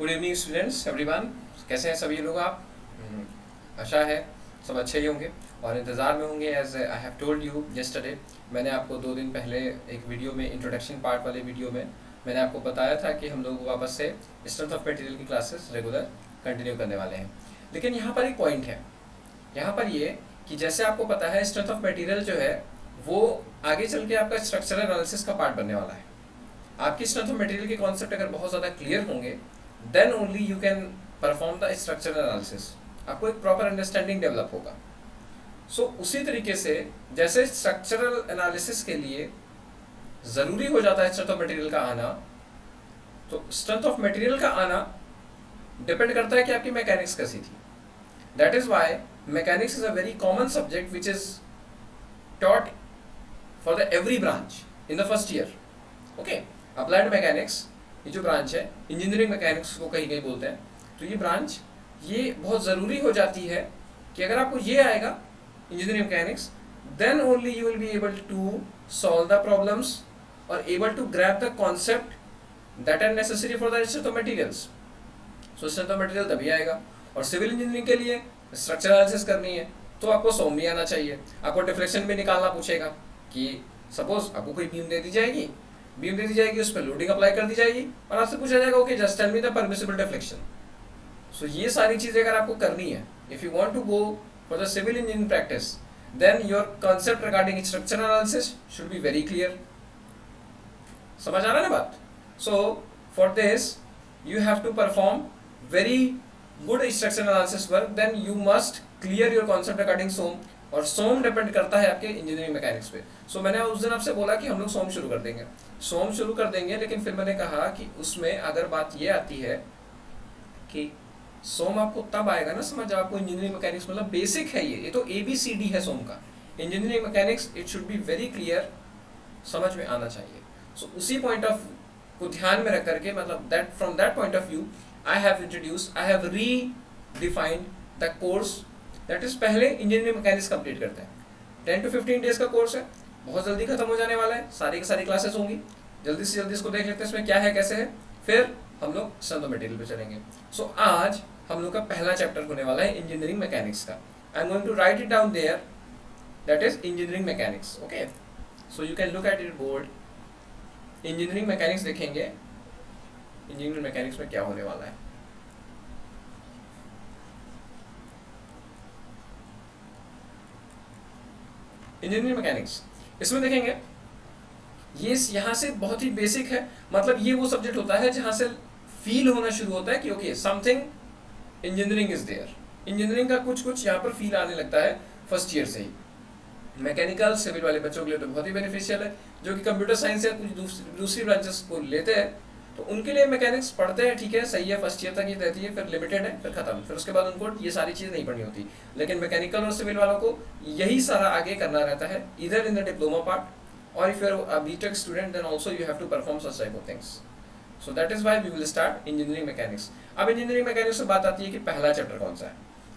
Good evening students everyone. कैसे हैं सभी लोग आप? आशा है सब अच्छे ही होंगे और इंतज़ार में होंगे। As I have told you yesterday, मैंने आपको 2 दिन पहले एक वीडियो में, इंट्रोडक्शन पार्ट वाले वीडियो में मैंने आपको बताया था कि हम लोग वापस से स्ट्रेंथ ऑफ मटेरियल की क्लासेस रेगुलर कंटिन्यू करने वाले हैं। लेकिन यहाँ पर एक पॉइंट है, यहाँ पर ये कि जैसे आपको पता है स्ट्रेंथ ऑफ मटेरियल जो है वो आगे चल के आपका स्ट्रक्चरल एनालिसिस का पार्ट बनने वाला है। आपकी स्ट्रेंथ ऑफ मटेरियल के कॉन्सेप्ट अगर बहुत ज़्यादा क्लियर होंगे then only you can perform the structural analysis. आपको एक प्रॉपर अंडरस्टैंडिंग डेवलप होगा। सो उसी तरीके से जैसे स्ट्रक्चरल एनालिसिस के लिए ज़रूरी हो जाता है स्ट्रेंथ ऑफ मटेरियल का आना, तो स्ट्रेंथ ऑफ मटेरियल का आना डिपेंड करता है कि आपकी मैकेनिक्स कैसी थी। That is why mechanics is a very common subject which is taught for the every branch in the first year. Okay, applied mechanics ये जो ब्रांच है, इंजीनियरिंग मैकेनिक्स को कहीं कहीं बोलते हैं, तो ये ब्रांच ये बहुत ज़रूरी हो जाती है कि अगर आपको ये आएगा engineering mechanics, then only you will be able to solve the problems और able to grab the concept that are necessary for the strength of materials. So strength of material तभी आएगा। और सिविल इंजीनियरिंग के लिए structure analysis करनी है तो आपको सोम भी आना चाहिए। आपको डिफ्लेक्शन भी निकालना पूछेगा कि सपोज आपको कोई बीम दे दी जाएगी, उस पर लोडिंग अप्लाई कर दी जाएगी और आपसे पूछा जाएगा okay just tell me the permissible deflection. So ये सारी चीज़ें अगर आपको करनी है, if you want to go for the civil engineering practice, then your concept regarding structure analysis should be very clear. समझ आ रहा है ना बात? So for this you have to perform very good structure analysis work, then you must clear your concept regarding SOM. और SOM depend करता है आपके इंजीनियरिंग मैकेनिक्स पे। सो मैंने उस दिन आपसे बोला कि हम लोग सोम शुरू कर देंगे, लेकिन फिर मैंने कहा कि उसमें अगर बात ये आती है कि सोम आपको तब आएगा ना समझ, आपको इंजीनियरिंग मैकेनिक्स मतलब बेसिक है, ये तो ABCD है सोम का। Engineering mechanics it should be very clear, समझ में आना चाहिए। सो उसी पॉइंट ऑफ को ध्यान में रख करके, मतलब that from that point of view I have redefined the course. That is पहले इंजीनियरिंग मैकेनिक्स कंप्लीट करते हैं। 10 to 15 डेज का कोर्स है, बहुत जल्दी खत्म हो जाने वाला है। सारी की सारी क्लासेस होंगी, जल्दी से जल्दी इसको देख लेते हैं इसमें क्या है कैसे है, फिर हम लोग स्ट्रेंथ ऑफ मटेरियल पे चलेंगे। सो आज हम लोग का पहला चैप्टर होने वाला है इंजीनियरिंग मैकेनिक्स का। I am going to write it down there, that is engineering mechanics. Okay, so you can look at it board. Engineering mechanics देखेंगे, इंजीनियरिंग मैकेनिक्स में क्या होने वाला है। इंजीनियरिंग मैकेनिक्स इसमें देखेंगे, ये यहाँ से बहुत ही बेसिक है। मतलब ये वो सब्जेक्ट होता है जहाँ से फील होना शुरू होता है कि okay something engineering is there. Engineering का कुछ कुछ यहाँ पर फील आने लगता है फर्स्ट ईयर से ही। मैकेनिकल सिविल वाले बच्चों के लिए तो बहुत ही बेनिफिशियल है, जो कि कंप्यूटर साइंस या कुछ दूसरी ब्रांचेस को लेते हैं तो उनके लिए मैकेनिक्स पढ़ते हैं, ठीक है सही है, फर्स्ट ईयर तक ही रहती है, फिर लिमिटेड है, फिर खत्म, फिर उसके बाद उनको ये सारी चीज़ें नहीं पढ़नी होती। लेकिन मैकेनिकल और सिविल वालों को यही सारा आगे करना रहता है, इधर इन द डिप्लोमा पार्ट, और if you are a BTech student then also you have to perform such type of things. So that is why we will start engineering mechanics. अब इंजीनियरिंग मैकेनिक्स से बात आती है कि पहला chapter कौन सा है।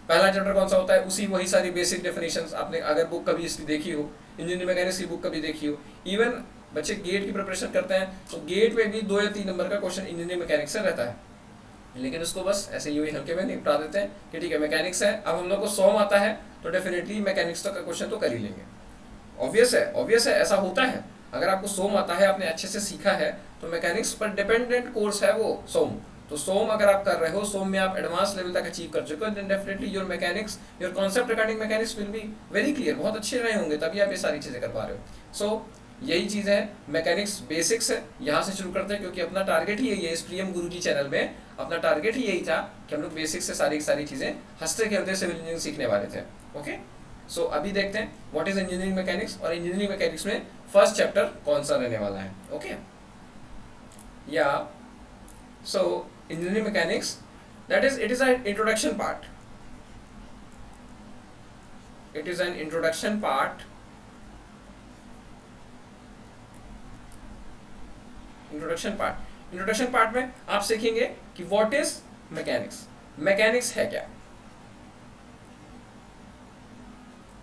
पहला चैप्टर कौन सा होता है, उसी वही सारी बेसिक डेफिनेशंस। आपने अगर बुक कभी इसकी देखी हो, इंजीनियरिंग मैकेनिक्स की बुक कभी देखी हो, इवन बच्चे गेट की प्रिपरेशन करते हैं तो गेट में भी 2 या 3 नंबर का क्वेश्चन इंजीनियरिंग मैकेनिक्स से रहता है, लेकिन उसको बस ऐसे ही हल्के में निपटा देते हैं कि ठीक है मैकेनिक्स है। अब हम लोग को सोम आता है तो डेफिनेटली मैकेनिक्स तक का क्वेश्चन तो कर ही लेंगे। ऑब्वियस है, ऐसा होता है। अगर आपको सोम आता है, आपने अच्छे से सीखा है, तो मैकेनिक्स पर डिपेंडेंट कोर्स है वो सोम। तो सोम अगर आप कर रहे हो, सोम में आप एडवांस लेवल तक अचीव कर चुके हो, then definitely your mechanics, your concept regarding mechanics will be very clear. बहुत अच्छे रहे होंगे तभी आप ये सारी चीज़ें कर पा रहे हो। सो यही चीज़ है, मैकेनिक्स बेसिक्स है, यहाँ से शुरू करते हैं क्योंकि अपना टारगेट ही यही है। इस प्रियम गुरुजी चैनल में अपना टारगेट ही यही था कि हम लोग बेसिक्स से सारी चीज़ें हंसते खेलते सिविल इंजीनियरिंग सीखने वाले थे। ओके, सो अभी देखते हैं व्हाट इज इंजीनियरिंग मैकेनिक्स और इंजीनियरिंग मैकेनिक्स में फर्स्ट चैप्टर कौन सा रहने वाला है। Okay, yeah so engineering mechanics that is, it is an introduction part, it is an introduction part. Introduction part में आप सीखेंगे कि व्हाट इज मैकेनिक्स, मैकेनिक्स है क्या,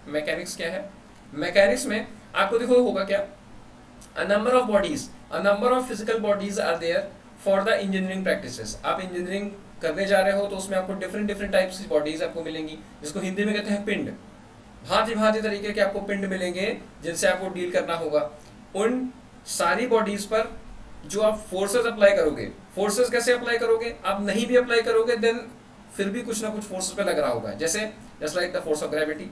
मैकेनिक्स क्या है। मैकेनिक्स में आपको देखो होगा क्या, a number of bodies, a number of physical bodies are there for the engineering practices. आप इंजीनियरिंग करने जा रहे हो तो उसमें आपको डिफरेंट डिफरेंट टाइप्स की बॉडीज आपको मिलेंगी, जिसको हिंदी में कहते हैं पिंड। भांति भांति तरीके के आपको पिंड मिलेंगे जिनसे आपको डील करना होगा। उन सारी बॉडीज पर जो आप फोर्सेस अप्लाई करोगे, फोर्सेस कैसे अप्लाई करोगे, आप नहीं भी अप्लाई करोगे देन फिर भी कुछ ना कुछ फोर्सेस पे लग रहा होगा। जैसे just like the force of gravity,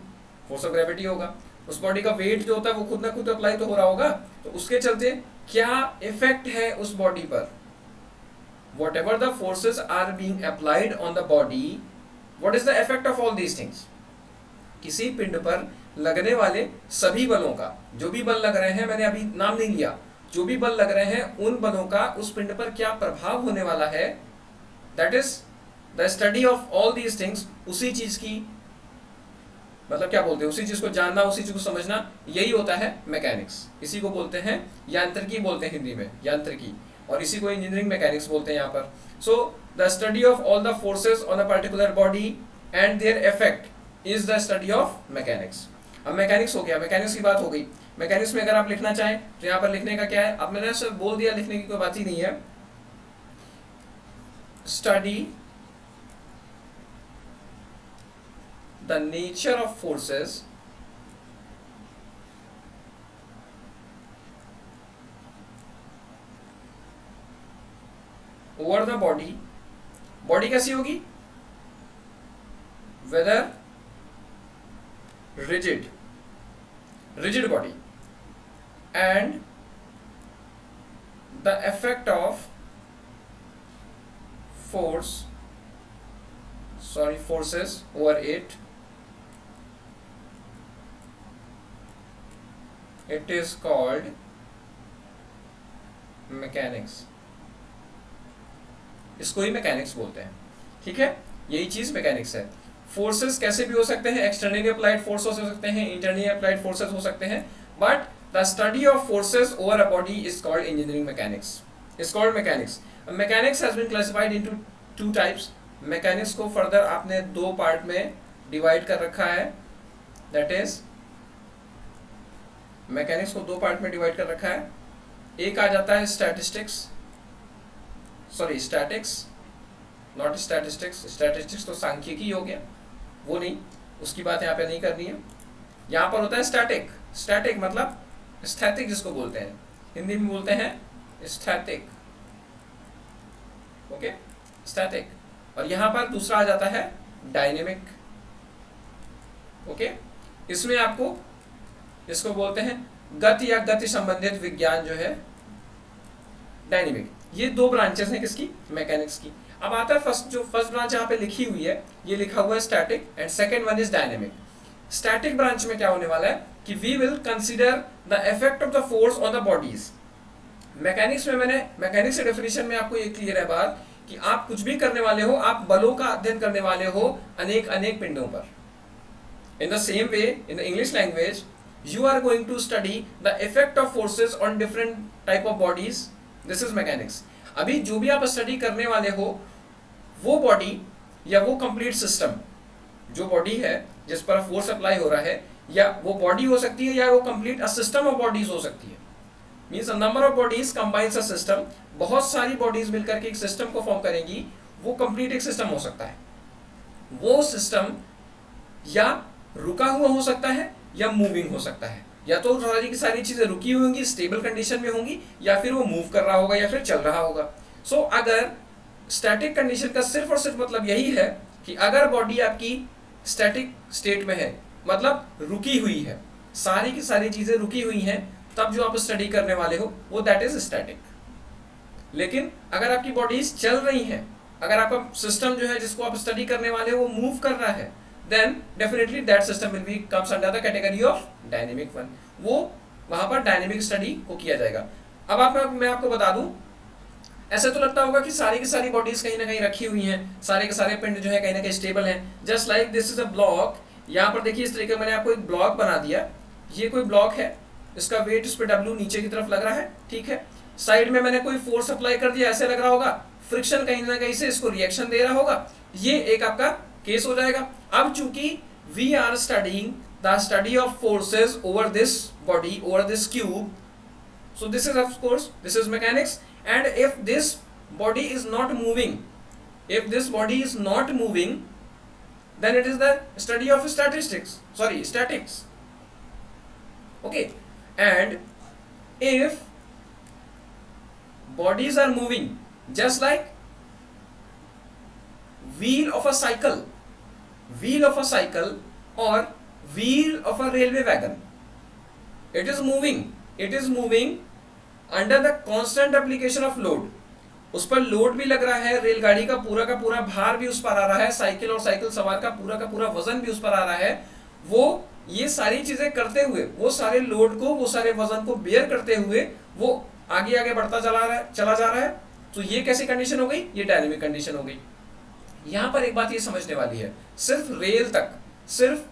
force of gravity होगा, उस बॉडी का वेट जो होता है वो खुद ना खुद अप्लाई तो हो रहा होगा। तो उसके चलते क्या इफेक्ट है उस बॉडी पर, whatever the forces are being applied on the body, what is the effect of all these things? किसी पिंड पर लगने वाले सभी बलों का, जो भी बल लग रहे हैं, मैंने अभी नाम नहीं लिया, जो भी बल लग रहे हैं उन बलों का उस पिंड पर क्या प्रभाव होने वाला है, that is the study of all these things। उसी चीज की मतलब क्या बोलते हैं, उसी चीज को जानना, उसी चीज को समझना, यही होता है मैकेनिक्स। इसी को बोलते हैं यांत्रिकी, बोलते हैं हिंदी में यांत्रिकी, और इसी को इंजीनियरिंग मैकेनिक्स बोलते हैं यहाँ पर। So the study of all the forces on a particular body and their effect is the study of mechanics. अब मैकेनिक्स हो गया, मैकेनिक्स की बात हो गई। मैकेनिक्स में अगर आप लिखना चाहें तो यहाँ पर लिखने का क्या है, अब मैंने सिर्फ बोल दिया, लिखने की कोई बात ही नहीं है। Study the nature of forces over the body. Body कैसी होगी, whether rigid, rigid body, and the effect of forces over it is called mechanics. इसको ही मैकेनिक्स बोलते हैं, ठीक है। यही चीज मैकेनिक्स है। फोर्सेस कैसे भी हो सकते हैं, एक्सटर्नली अप्लाइड फोर्सेस हो सकते हैं, इंटरनली अप्लाइड फोर्सेस हो सकते हैं, but the study of forces over a body is called engineering mechanics, is called mechanics. Mechanics has been classified into two types. Mechanics को फर्दर आपने दो पार्ट में डिवाइड कर रखा है, दैट इज मैकेनिक्स को दो पार्ट में डिवाइड कर रखा है। एक आ जाता है statistics, sorry statics, not statistics, statistics तो सांख्यिकी हो गया, वो नहीं, उसकी बात यहाँ पे नहीं करनी है। यहाँ पर होता है स्टैटिक। स्टैटिक मतलब स्थैतिक, जिसको बोलते हैं हिंदी में बोलते हैं स्थैतिक, ओके, स्टैटिक। और यहाँ पर दूसरा आ जाता है डायनेमिक, ओके। इसमें आपको इसको बोलते हैं गति या गति संबंधित विज्ञान जो है डायनेमिक। ये दो ब्रांचेस हैं किसकी, मैकेनिक्स की। अब आता है फर्स्ट ब्रांच यहाँ पे लिखी हुई है, ये लिखा हुआ है static, and second one is dynamic. Static branch में क्या होने वाला है कि we will consider the effect of the force on the bodies. Mechanics में मैंने मैकेनिक्स के डेफिनेशन में आपको ये क्लियर है बात कि आप कुछ भी करने वाले हो, आप बलों का अध्ययन करने वाले हो अनेक अनेक पिंडों पर। In the same way in the English language you are going to study the effect of forces on different type of bodies, this is mechanics। अभी जो भी आप स्टडी करने वाले हो वो बॉडी या वो कंप्लीट सिस्टम, जो बॉडी है जिस पर फोर्स अप्लाई हो रहा है, या वो बॉडी हो सकती है या वो complete a system of bodies हो सकती है। Means a number of bodies combines a system, बहुत सारी बॉडीज मिलकर के एक सिस्टम को फॉर्म करेंगी, वो कंप्लीट एक सिस्टम हो सकता है। वो सिस्टम या रुका हुआ हो सकता है या मूविंग हो सकता है, या तो सारी की सारी चीजें रुकी हुई होंगी, स्टेबल कंडीशन में होंगी, या फिर वो मूव कर रहा होगा या फिर चल रहा होगा। सो अगर स्टैटिक कंडीशन का सिर्फ और सिर्फ मतलब यही है कि अगर बॉडी आपकी स्टैटिक स्टेट में है, मतलब रुकी हुई है, सारी की सारी चीजें रुकी हुई हैं, तब जो आप स्टडी करने वाले हो वो दैट इज स्टैटिक। लेकिन अगर आपकी बॉडीज चल रही हैं, अगर आपका सिस्टम जो है जिसको आप स्टडी करने वाले हो वो मूव कर रहा है, then definitely that system will be comes under the category of dynamic one। वो वहां पर डायनेमिक स्टडी को किया जाएगा। अब मैं आपको बता दूं, ऐसे तो लगता होगा कि सारी की सारी बॉडीज कहीं ना कहीं रखी हुई हैं, सारे के सारे पिंड जो है कहीं ना कहीं स्टेबल हैं। Just like this is a block. यहाँ पर देखिए इस तरीके मैंने आपको एक ब्लॉक बना दिया, ये कोई ब्लॉक है, इसका वेट इस पर W नीचे की तरफ लग रहा है, ठीक है। साइड में मैंने कोई फोर्स अप्लाई कर दिया, ऐसे लग रहा होगा, फ्रिक्शन कहीं ना कहीं से इसको रिएक्शन दे रहा होगा, ये एक आपका केस हो जाएगा। अब चूंकि we are studying the study of forces over this body, over this cube, so this is of course this is mechanics, and if this body is not moving, if this body is not moving, then it is the study of statics. Okay, and if bodies are moving, just like wheel of a cycle or wheel of a railway wagon, it is moving under the constant application of load. उस पर load भी लग रहा है, रेलगाड़ी का पूरा भार भी उस पर आ रहा है, साइकिल और साइकिल सवार का पूरा वजन भी उस पर आ रहा है। वो ये सारी चीजें करते हुए, वो सारे लोड को, वो सारे वजन को बेयर करते हुए वो आगे बढ़ता चला जा रहा है। तो ये कैसी कंडीशन हो गई? ये डायनेमिक कंडीशन हो गई। यहां पर एक बात ये समझने वाली है, सिर्फ रेल तक, सिर्फ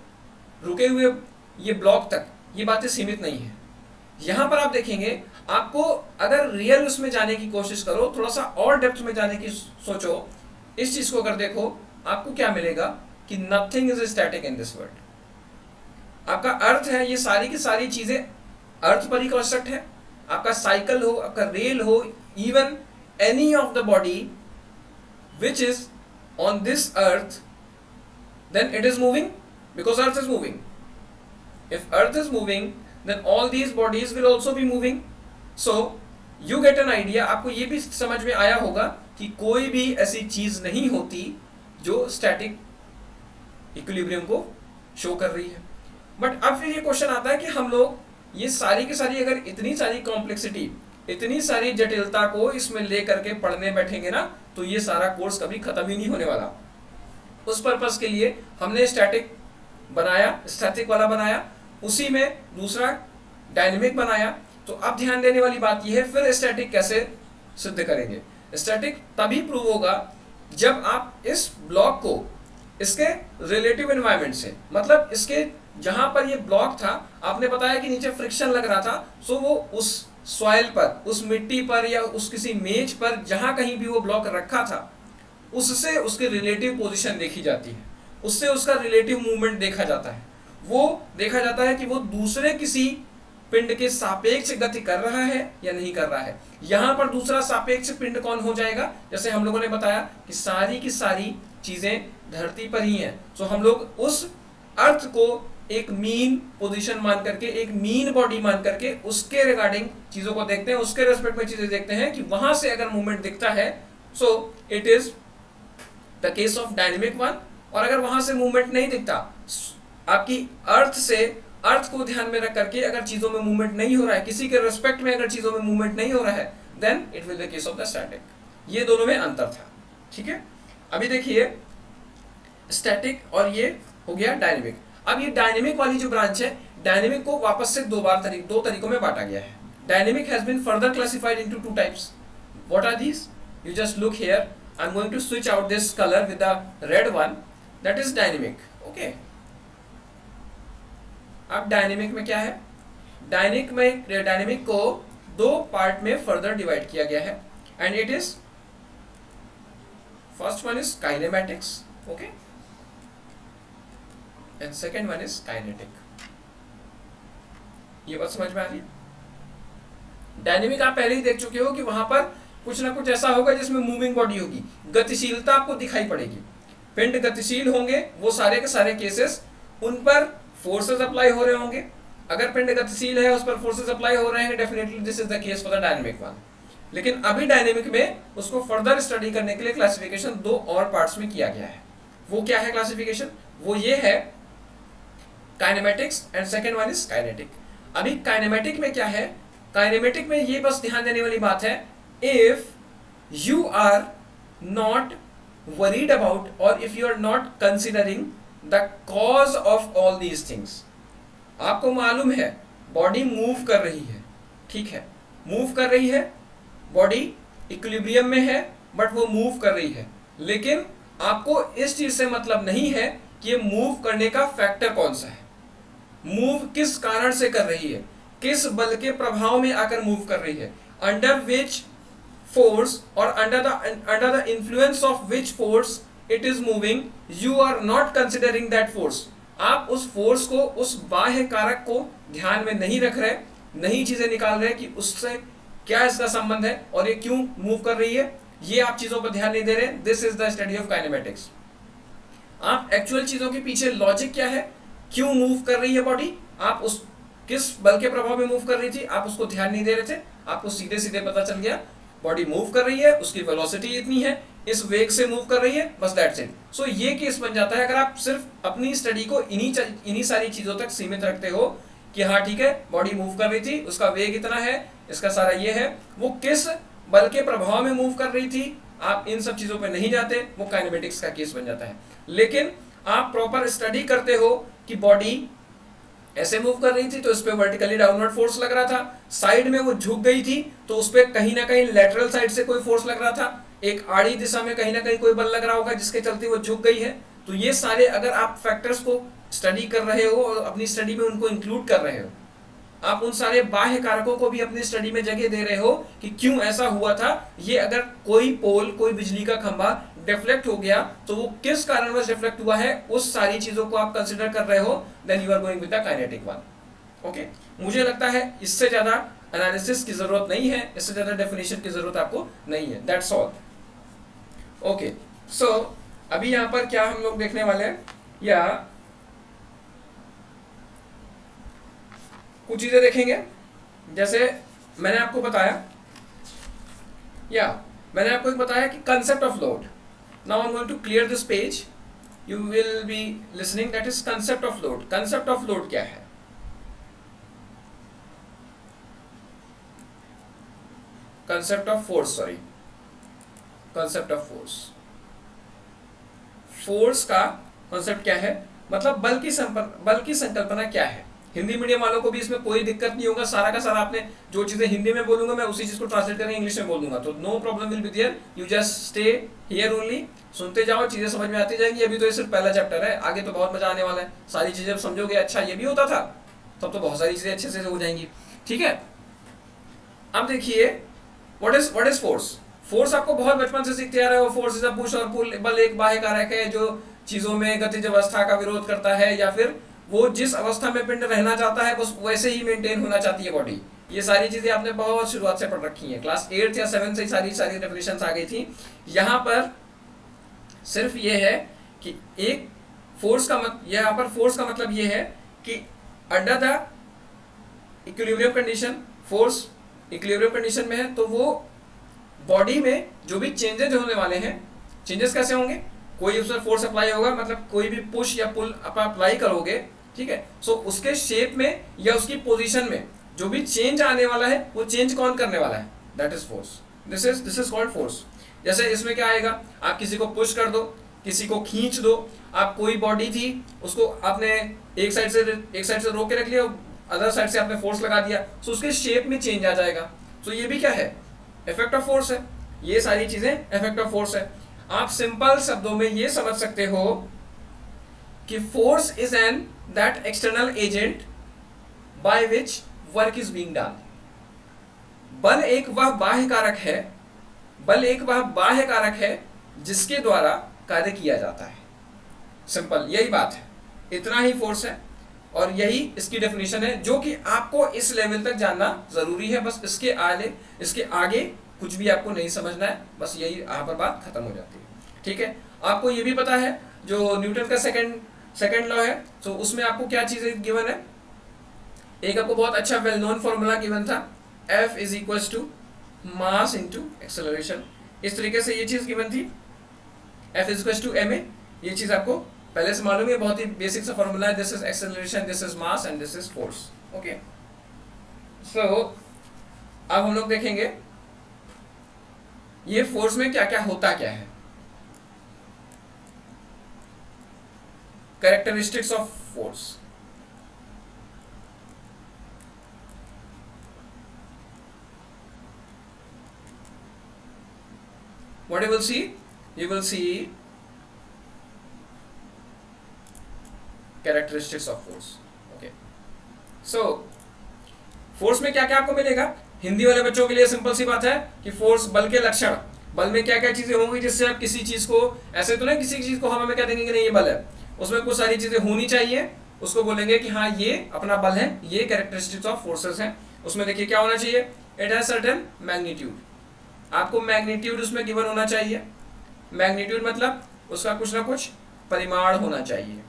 रुके हुए ये ब्लॉक तक ये बातें सीमित नहीं है। यहां पर आप देखेंगे, आपको अगर रियल उसमें जाने की कोशिश करो, थोड़ा सा और डेप्थ में जाने की सोचो, इस चीज को अगर देखो, आपको क्या मिलेगा कि nothing is static in this world. आपका अर्थ है, ये सारी की सारी चीजें अर्थ पर ही कंस्ट्रक्ट है। आपका साइकिल हो, आपका रेल हो, even any of the body which is on this earth, then it is moving because earth is moving. If earth is moving, then all these bodies will also be moving. So you get an idea, आपको ये भी समझ में आया होगा कि कोई भी ऐसी चीज नहीं होती जो स्टैटिक इक्विलिब्रियम को शो कर रही है। बट अब फिर ये क्वेश्चन आता है कि हम लोग ये सारी की सारी, अगर इतनी सारी कॉम्प्लेक्सिटी, इतनी सारी जटिलता को इसमें लेकर के पढ़ने बैठेंगे ना, तो ये सारा कोर्स कभी खत्म ही नहीं होने वाला। उस पर्पस के लिए हमने स्टैटिक वाला बनाया, उसी में दूसरा डायनेमिक बनाया। तो अब ध्यान देने वाली बात यह है, फिर स्टैटिक कैसे सिद्ध करेंगे? स्टैटिक तभी प्रूव होगा जब आप इस ब्लॉक को इसके रिलेटिव एनवायरनमेंट से, मतलब इसके जहां पर ये ब्लॉक था, आपने बताया कि नीचे फ्रिक्शन लग रहा था, सो वो उस सॉइल पर, उस मिट्टी पर या उस किसी मेज पर जहां कहीं भी वो ब्लॉक रखा था, उससे उसकी रिलेटिव पोजीशन देखी जाती है, उससे उसका रिलेटिव मूवमेंट देखा जाता है। वो देखा जाता है कि वो दूसरे किसी पिंड के सापेक्ष गति कर रहा है या नहीं कर रहा है। यहां पर दूसरा सापेक्ष पिंड कौन हो जाएगा? जैसे हम लोगों ने बताया कि सारी की सारी चीजें धरती पर ही हैं, सो हम लोग उस अर्थ को एक मीन पोजीशन मान करके, एक मीन बॉडी मान करके उसके रिगार्डिंग चीजों को देखते हैं, उसके रेस्पेक्ट में चीजें देखते हैं कि वहां से अगर मूवमेंट दिखता है, so it is the case of dynamic one. और अगर वहां से मूवमेंट नहीं दिखता, आपकी अर्थ को ध्यान में रख करके अगर चीजों में मूवमेंट नहीं हो रहा है, किसी के रेस्पेक्ट में अगर चीजों में मूवमेंट नहीं हो रहा है, then it will the case of the static. ये दोनों में अंतर था, ठीक है। अभी देखिए, स्टैटिक और ये हो गया डायनेमिक। अब ये डायनेमिक वाली जो ब्रांच है, डायनेमिक को वापस से दो तरीकों में बांटा गया है। Dynamic has been further classified into two types. What are these? You just look here, I am going to switch out this colour with the red one, that is dynamic. Okay, अब dynamic में क्या है? Dynamic को दो part में further divide किया गया है, and it is, first one is kinematics, okay, and second one is kinetic. ये बात समझ में आ रही है? डायनेमिक आप पहले ही देख चुके हो कि वहां पर कुछ ना कुछ ऐसा होगा जिसमें मूविंग बॉडी होगी, गतिशीलता आपको दिखाई पड़ेगी, पिंड गतिशील होंगे, वो सारे के सारे केसेस, उन पर फोर्सेस अप्लाई हो रहे होंगे। अगर पिंड गतिशील है, उस पर फोर्सेस अप्लाई हो रहे हैं, definitely this is the case for the dynamic one. लेकिन अभी डायनेमिक में उसको फर्दर स्टडी करने के लिए क्लासिफिकेशन दो और पार्ट्स में किया गया है। वो क्या है क्लासिफिकेशन? वो ये है kinematics and second one is kinetic. अभी काइनेमेटिक में क्या है? काइनेमेटिक में ये बस ध्यान देने वाली बात है, if you are not worried about और if you are not considering the cause of all these things. आपको मालूम है बॉडी मूव कर रही है, ठीक है, मूव कर रही है, बॉडी इक्विलिब्रियम में है, बट वो मूव कर रही है, लेकिन आपको इस चीज से मतलब नहीं है कि ये मूव करने का फैक्टर कौन सा है, मूव किस कारण से कर रही है, किस बल के प्रभाव में आकर मूव कर रही है, अंडर विच फोर्स और under the influence of which force it is moving, you are not considering that force. आप उस फोर्स को, उस बाह्य कारक को ध्यान में नहीं रख रहे, नई चीजें निकाल रहे कि उससे क्या इसका संबंध है और ये क्यों मूव कर रही है, ये आप चीजों पर ध्यान नहीं दे रहे, this is the study of kinematics. आप एक्चुअल चीजों के पीछे लॉजिक क्या है, क्यों मूव कर रही है बॉडी, आप उस किस बल के प्रभाव में मूव कर रही थी, आप उसको ध्यान नहीं दे रहे थे, आपको सीधे सीधे पता चल गया बॉडी मूव कर रही है, उसकी वेलोसिटी इतनी है, इस वेग से मूव कर रही है, बस दैट्स इट। सो ये केस बन जाता है अगर आप सिर्फ अपनी स्टडी को इन्हीं सारी चीजों तक सीमित रखते हो कि हाँ ठीक है बॉडी मूव कर रही थी, उसका वेग इतना है, इसका सारा ये है, वो किस बल के प्रभाव में मूव कर रही थी, आप इन सब चीजों पे नहीं जाते, वो काइनेमेटिक्स का केस बन जाता है। लेकिन आप प्रॉपर स्टडी करते हो कि बॉडी ऐसे मूव कर रही थी तो इस पे वर्टिकली डाउनवर्ड फोर्स लग रहा था, साइड में वो झुक गई थी तो उस पे कहीं ना कहीं लेटरल साइड से कोई फोर्स लग रहा था, एक आड़ी दिशा में कहीं ना कहीं कोई बल लग रहा होगा जिसके चलते वो झुक गई है। तो ये सारे अगर आप फैक्टर्स को स्टडी कर रहे हो और अपनी स्टडी में उनको इंक्लूड कर रहे हो, आप उन सारे बाह्य कारकों को भी अपनी स्टडी में जगह दे रहे हो कि क्यों ऐसा हुआ था, ये अगर कोई पोल, कोई बिजली का खंभा डिफ्लेक्ट हो गया तो वो किस कारणवश डिफ्लेक्ट हुआ है, उस सारी चीजों को आप कंसीडर कर रहे हो, then you are going with the kinetic one. Okay, मुझे लगता है इससे ज्यादा एनालिसिस की जरूरत नहीं है, इससे ज्यादा डेफिनेशन की जरूरत आपको नहीं है, दैट्स ऑल। ओके, सो अभी यहां पर क्या हम लोग देखने वाले हैं, या कुछ चीजें देखेंगे। जैसे मैंने आपको बताया, मैंने आपको एक बताया कि concept of load. Now I am going to clear this page, you will be listening, that is concept of load. Concept of load क्या है? Concept of force, sorry, concept of force. Force का concept क्या है, मतलब बल की संकल्पना क्या है। हिंदी मीडियम वालों को भी इसमें कोई दिक्कत नहीं होगा, सारा का सारा आपने जो चीजें हिंदी में बोलूंगा मैं उसी चीज को ट्रांसलेट करके इंग्लिश में बोल दूंगा, तो no problem will be there, you just stay here only, सुनते जाओ, चीजें समझ में आती जाएंगी। अभी तो ये सिर्फ पहला चैप्टर है, आगे तो बहुत मजा आने वाला है, सारी चीजें जब समझोगे अच्छा ये भी होता था, तब तो बहुत सारी चीजें अच्छे से हो जाएंगी। ठीक है, अब देखिए व्हाट इज फोर्स। फोर्स आपको बहुत बचपन से सीखते आ रहे हो, फोर्स इज अ पुश और पुल। बल एक बाह्य कारक है जो चीजों में गतिज अवस्था का विरोध करता है, या फिर वो जिस अवस्था में पिंड रहना चाहता है बस वैसे ही मेंटेन होना चाहती है बॉडी। ये सारी चीजें आपने बहुत शुरुआत से पढ़ रखी हैं, क्लास 8 या 7 से सारी डेफिनेशंस आ गई थी। यहाँ पर सिर्फ ये है कि एक फोर्स का यहाँ पर फोर्स का मतलब ये है कि under the equilibrium condition, force equilibrium condition में है तो वो बॉडी में जो भी चेंजेस होने वाले हैं, चेंजेस कैसे होंगे, कोई उस पर फोर्स अप्लाई होगा, मतलब कोई भी पुश या पुल आप अप्लाई करोगे, ठीक है, सो उसके शेप में या उसकी पोजीशन में जो भी चेंज आने वाला है वो चेंज कौन करने वाला है, that is force. This is called force. जैसे इसमें क्या आएगा, आप किसी को पुश कर दो, किसी को खींच दो, आप कोई बॉडी थी उसको आपने एक साइड से रोक के रख लिया, अदर साइड से आपने फोर्स लगा दिया, सो उसके शेप में चेंज आ जाएगा। सो ये भी क्या है, इफेक्ट ऑफ फोर्स है। ये सारी चीजें इफेक्ट ऑफ फोर्स है। आप सिंपल शब्दों में ये समझ सकते हो कि force is an that external agent by which work is being done. बल एक वह बाह्य कारक है, बल एक वह बाह्य कारक है जिसके द्वारा कार्य किया जाता है। सिंपल यही बात है, इतना ही फोर्स है और यही इसकी डेफिनेशन है जो कि आपको इस लेवल तक जानना जरूरी है। बस इसके आगे कुछ भी आपको नहीं समझना है, बस यही यहाँ पर बात खत्म हो जाती है। ठीक है, आपको ये भी पता है जो न्यूटन का सेकंड लॉ है, तो उसमें आपको क्या चीजें गिवन है, एक आपको बहुत अच्छा वेल नोन फॉर्मूला गिवन था, F is equal to mass into acceleration. इस तरीके से ये चीज गिवन थी, F is equal to ma। ये चीज आपको पहले से मालूम है, बहुत ही बेसिक सा फॉर्मूला है। This is acceleration, this is mass and this is force. Okay, so अब हम लोग देखेंगे ये फोर्स में क्या क्या होता क्या है, characteristics of force. What you will see? You will see characteristics of force. Okay. So, force में क्या क्या आपको मिलेगा, हिंदी वाले बच्चों के लिए सिंपल सी बात है कि फोर्स बल के लक्षण, बल में क्या क्या चीजें होंगी जिससे आप किसी चीज को, ऐसे तो नहीं किसी चीज को हम हमें कह देंगे कि नहीं ये बल है, उसमें कुछ सारी चीजें होनी चाहिए, उसको बोलेंगे कि हाँ ये अपना बल है, ये कैरेक्टरिस्टिक्स ऑफ फोर्सेस हैं। उसमें देखिए क्या होना चाहिए, इट हैज सर्टेन मैग्नीट्यूड, आपको मैग्नीट्यूड उसमें गिवन होना चाहिए। मैग्नीट्यूड मतलब उसका कुछ ना कुछ परिमाण होना चाहिए,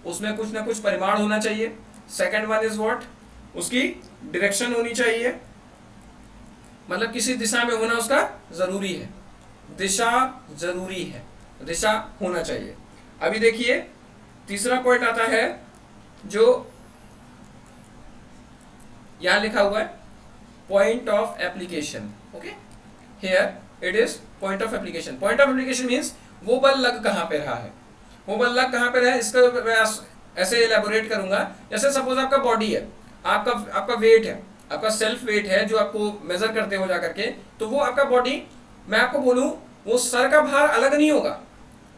उसमें कुछ ना कुछ परिमाण होना चाहिए। सेकंड वन इज व्हाट, उसकी डायरेक्शन होनी चाहिए, मतलब किसी दिशा में होना उसका जरूरी है, दिशा जरूरी है, दिशा होना चाहिए। अभी देखिए तीसरा पॉइंट आता है जो यहां लिखा हुआ है, point of application. Okay, here it is point of application. Point of application means वो बल लग कहां पे रहा है, वो बल लग कहां पे रहा है, इसका मैं ऐसे एलैबोरेट करूंगा। जैसे सपोज आपका बॉडी है, आपका वेट है, आपका सेल्फ वेट है जो आपको मेजर करते हो जाकर के, तो वो आपका बॉडी, मैं आपको बोलूं वो सर का भार अलग नहीं होगा,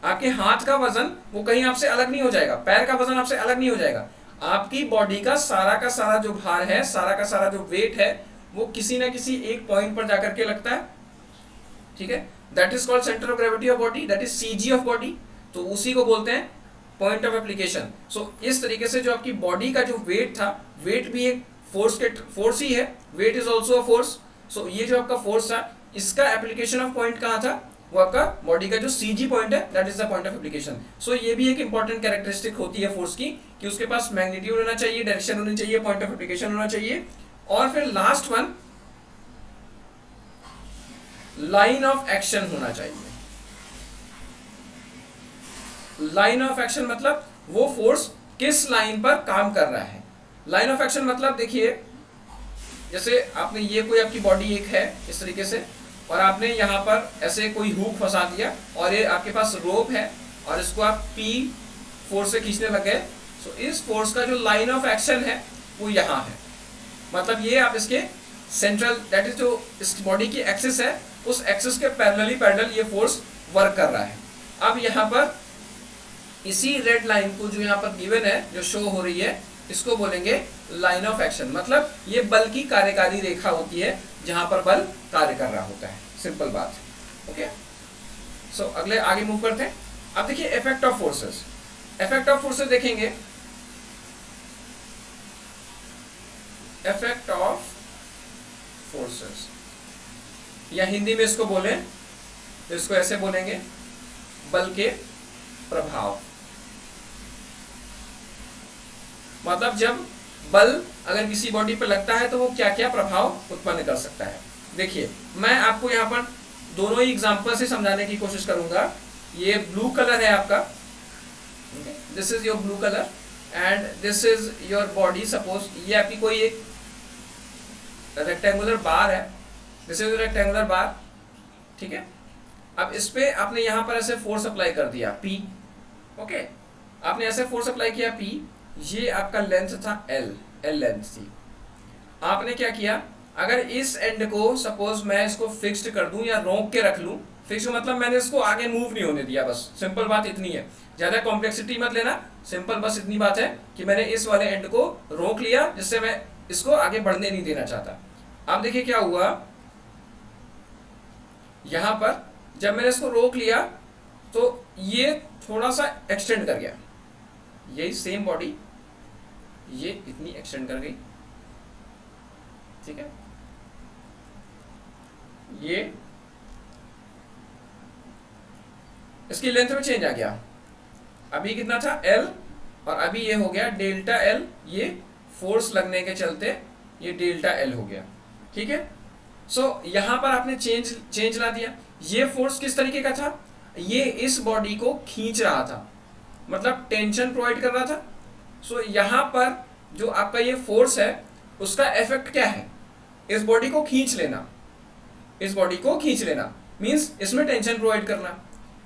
आपके हाथ का वजन वो कहीं आपसे अलग नहीं हो जाएगा, पैर का वजन आपसे अलग नहीं हो जाएगा, आपकी बॉडी का सारा जो भार है, सारा का सारा जो वेट है, वो किसी ना किसी एक पॉइंट पर जाकर के लगता है। ठीक है, that is called centre of gravity of body, that is CG of body. तो उसी को बोलते हैं पॉइंट ऑफ एप्लीकेशन। सो इस तरीके से जो आपकी बॉडी का जो वेट था, वेट भी एक फोर्स ही है, weight is also a force. So ये जो आपका फोर्स था, इसका एप्लीकेशन ऑफ पॉइंट कहाँ था, वो आपका बॉडी का जो सीजी पॉइंट है, that is the point of application. So ये भी एक इंपॉर्टेंट कैरेक्टरिस्टिक होती है फोर्स की, कि उसके पास मैग्नीट्यूड होना चाहिए, डायरेक्शन होनी चाहिए, पॉइंट ऑफ एप्लीकेशन होना चाहिए। और फिर last one, line of action होना चाहिए। लाइन ऑफ एक्शन मतलब वो फोर्स किस लाइन पर काम कर रहा है। लाइन ऑफ एक्शन मतलब देखिए, जैसे आपने ये कोई आपकी बॉडी एक है इस तरीके से, और आपने यहाँ पर ऐसे कोई हुक फंसा दिया, और ये आपके पास रोप है, और इसको आप P फोर्स से खींचने लगे। सो इस फोर्स का जो लाइन ऑफ एक्शन है वो यहाँ है, मतलब ये आप इसके सेंट्रल, दैट इज जो इस बॉडी की एक्सिस है, उस एक्सिस के पैरेलल ये फोर्स वर्क कर रहा है। अब यहाँ पर इसी रेड लाइन को जो यहाँ पर गिवन है, जो शो हो रही है, इसको बोलेंगे लाइन ऑफ एक्शन। मतलब ये बल की कार्यकारी रेखा होती है जहां पर बल कार्य कर रहा होता है, सिंपल बात। ओके, सो अगले आगे मूव करते हैं। अब देखिए effect of forces. Effect of forces देखेंगे, इफेक्ट ऑफ फोर्सेस, या हिंदी में इसको बोले तो इसको ऐसे बोलेंगे, बल के प्रभाव। मतलब जब बल अगर किसी बॉडी पर लगता है तो वो क्या क्या प्रभाव उत्पन्न कर सकता है। देखिए मैं आपको यहाँ पर दोनों ही एग्जांपल से समझाने की कोशिश करूंगा। ये ब्लू कलर है आपका, this is your blue colour and this is your body. Suppose ये आपकी कोई एक रेक्टेंगुलर बार है, दिस इज रेक्टेंगुलर बार, ठीक है। अब इस पे आपने यहाँ पर ऐसे फोर्स अप्लाई कर दिया P, ओके, आपने ऐसे फोर्स अप्लाई किया P, ये आपका लेंथ था L लेंथ थी। आपने क्या किया, अगर इस एंड को सपोज मैं इसको फिक्स्ड कर दूं या रोक के रख लूं, फिक्स मतलब मैंने इसको आगे मूव नहीं होने दिया, बस सिंपल बात इतनी है, ज्यादा कॉम्प्लेक्सिटी मत लेना, सिंपल बस इतनी बात है कि मैंने इस वाले एंड को रोक लिया जिससे मैं इसको आगे बढ़ने नहीं देना चाहता। अब देखिए क्या हुआ, यहां पर जब मैंने इसको रोक लिया तो ये थोड़ा सा एक्सटेंड कर गया, यही सेम बॉडी ये इतनी एक्सटेंड कर गई, ठीक है, ये इसकी लेंथ में चेंज आ गया। अभी कितना था L और अभी ये हो गया डेल्टा L, ये फोर्स लगने के चलते ये डेल्टा L हो गया, ठीक है। सो यहां पर आपने चेंज ला दिया। ये फोर्स किस तरीके का था, ये इस बॉडी को खींच रहा था, मतलब टेंशन प्रोवाइड कर रहा था। सो यहां पर जो आपका ये फोर्स है उसका इफेक्ट क्या है, इस बॉडी को खींच लेना, इस बॉडी को खींच लेना मींस इसमें टेंशन प्रोवाइड करना।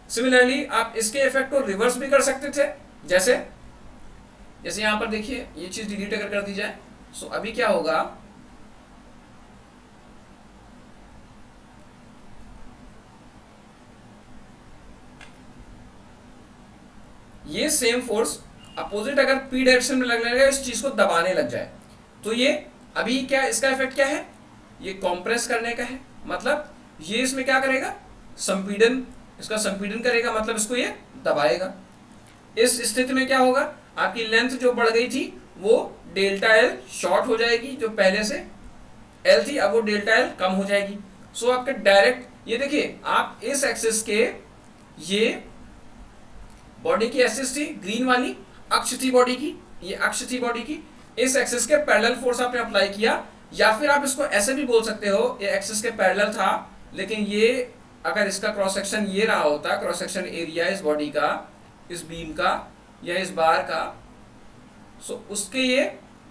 सिमिलरली आप इसके इफेक्ट को रिवर्स भी कर सकते थे, जैसे यहां पर देखिए ये चीज डिलीट अगर कर दी जाए, सो अभी क्या होगा, ये सेम फोर्स अपोजिट अगर P डायरेक्शन में लगने लगे, इस चीज को दबाने लग जाए, तो ये अभी क्या, इसका इफेक्ट क्या है, ये कंप्रेस करने का है, मतलब ये इसमें क्या करेगा, संपीड़न, इसका संपीड़न करेगा, मतलब इसको ये दबाएगा। इस स्थिति में क्या होगा, आपकी लेंथ जो बढ़ गई थी वो डेल्टा L शॉर्ट हो जाएगी, जो पहले से L थी अब वो डेल्टा L कम हो जाएगी। सो आपके डायरेक्ट ये देखिए, आप इस एक्सिस के, ये बॉडी की एक्सिस थी ग्रीन वाली, अक्ष थी बॉडी की, ये अक्ष थी बॉडी की, इस एक्सिस के पैरेलल फोर्स आपने अप्लाई किया, या फिर आप इसको ऐसे भी बोल सकते हो, ये एक्सिस के पैरेलल था, लेकिन ये अगर इसका क्रॉस सेक्शन ये रहा होता, क्रॉस सेक्शन एरिया इस बॉडी का, इस बीम का या इस बार का, सो उसके ये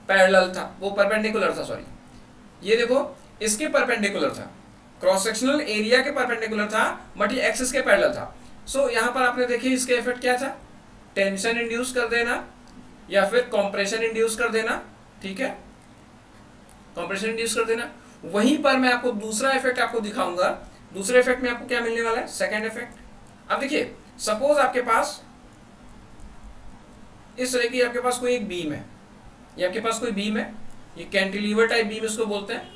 पैरेलल था, वो परपेंडिकुलर था, सॉरी, ये देखो इसके परपेंडिकुलर था, क्रॉस सेक्शनल एरिया के परपेंडिकुलर था, बट ये एक्सिस के पैरेलल था। सो यहाँ पर आपने देखिए इसके इफेक्ट क्या था, टेंशन इंड्यूस कर देना या फिर कॉम्प्रेशन इंड्यूस कर देना, ठीक है, कॉम्प्रेशन इंड्यूस कर देना। वहीं पर मैं आपको दूसरा इफेक्ट आपको दिखाऊंगा, दूसरे इफेक्ट में आपको क्या मिलने वाला है, सेकंड इफेक्ट। अब देखिए सपोज आपके पास इस तरह की आपके पास कोई एक बीम है, ये आपके पास कोई बीम है, ये कैंटिलीवर टाइप बीम इसको बोलते हैं,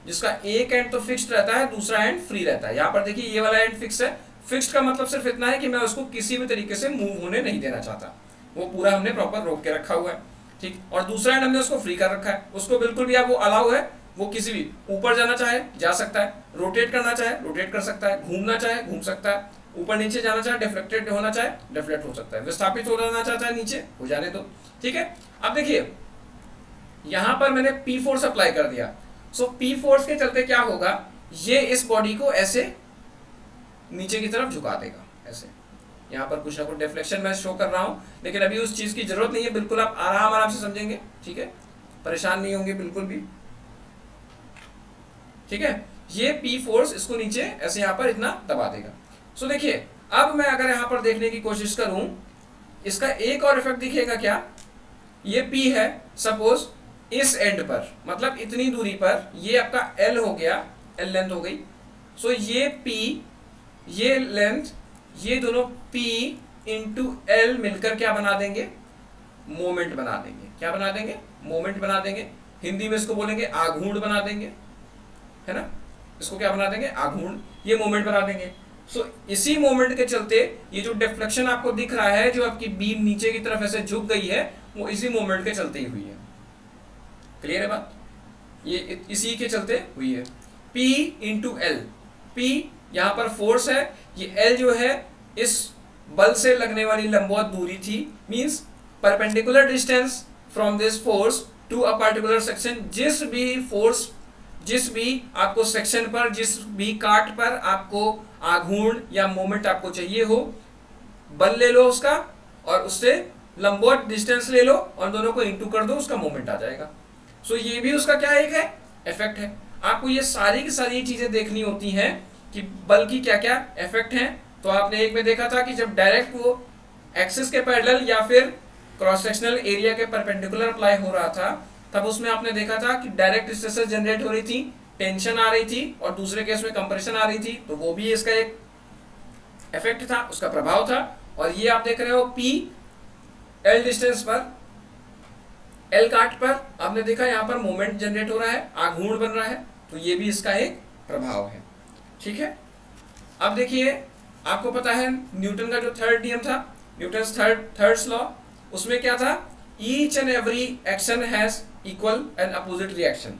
जिसका एक एंड तो फिक्स्ड रहता है, दूसरा एंड फ्री रहता है। यहाँ पर देखिए ये वाला एंड फिक्स है, फिक्स्ड का मतलब सिर्फ इतना है कि मैं उसको किसी भी तरीके से मूव होने नहीं देना चाहता, वो पूरा हमने प्रॉपर रोक के रखा हुआ है, ठीक। और दूसरा एंड हमने उसको फ्री कर रखा है, उसको बिल्कुल भी आप वो अलाउ है, वो किसी भी ऊपर जाना चाहे जा सकता है, रोटेट करना चाहे रोटेट कर सकता है, घूमना चाहे घूम सकता है, ऊपर नीचे जाना चाहे, डिफ्लेक्टेड होना चाहे डिफ्लेक्ट हो सकता है, विस्थापित हो जाना चाहता है नीचे हो जाने दो, ठीक है। अब देखिए यहां पर मैंने पी फोर्स अप्लाई कर दिया, सो पी फोर्स के चलते क्या होगा, ये इस बॉडी को ऐसे नीचे की तरफ झुका देगा, ऐसे। यहाँ पर कुछ ना कुछ डिफ्लेक्शन मैं शो कर रहा हूं, लेकिन अभी उस चीज की जरूरत नहीं है, बिल्कुल आप आराम आराम से समझेंगे, ठीक है, परेशान नहीं होंगे बिल्कुल भी, ठीक है। ये पी फोर्स इसको नीचे ऐसे यहाँ पर इतना दबा देगा। सो देखिए अब मैं अगर यहाँ पर देखने की कोशिश करूं, इसका एक और इफेक्ट दिखेगा क्या, ये पी है, सपोज इस एंड पर, मतलब इतनी दूरी पर, ये आपका एल हो गया, एल लेंथ हो गई। सो ये पी, ये लेंथ, ये दोनों पी इंटू एल मिलकर क्या बना देंगे, मोमेंट बना देंगे। क्या बना देंगे, मोमेंट बना देंगे। हिंदी में इसको बोलेंगे आघूर्ण बना देंगे, है ना, इसको क्या बना देंगे, आघूर्ण, ये मोमेंट बना देंगे। सो इसी मोमेंट के चलते ये जो डिफ्लेक्शन आपको दिख रहा है, जो आपकी बीम नीचे की तरफ ऐसे झुक गई है, वो इसी मोमेंट के चलते ही हुई है। क्लियर है बात, ये इसी के चलते हुई है। P इंटू एल, P यहाँ पर फोर्स है, ये L जो है इस बल से लगने वाली लंबवत दूरी थी, means perpendicular distance from this force to a particular section. जिस भी फोर्स, जिस भी आपको सेक्शन पर, जिस भी काट पर आपको आघूर्ण या मोमेंट आपको चाहिए हो, बल ले लो उसका और उससे लंबवत डिस्टेंस ले लो और दोनों को इंटू कर दो, उसका मोमेंट आ जाएगा। सो ये भी उसका क्या एक है, इफेक्ट है। आपको ये सारी की सारी चीजें देखनी होती हैं कि बल की क्या क्या इफेक्ट हैं। तो आपने एक में देखा था कि जब डायरेक्ट वो एक्सिस के पैरेलल या फिर क्रॉस सेक्शनल एरिया के परपेंडिकुलर अप्लाई हो रहा था, तब उसमें आपने देखा था कि डायरेक्ट स्ट्रेसेस जनरेट हो रही थी, टेंशन आ रही थी, और दूसरे केस में कंप्रेशन आ रही थी, तो वो भी इसका एक इफेक्ट था, उसका प्रभाव था। और ये आप देख रहे हो पी एल डिस्टेंस पर, एल काट पर आपने देखा यहाँ पर मोमेंट जनरेट हो रहा है, आघूर्ण बन रहा है, तो ये भी इसका एक प्रभाव है, ठीक है। अब देखिए आपको पता है न्यूटन का जो थर्ड नियम था, न्यूटन्स थर्ड लॉ, उसमें क्या था, each and every action has equal and opposite reaction,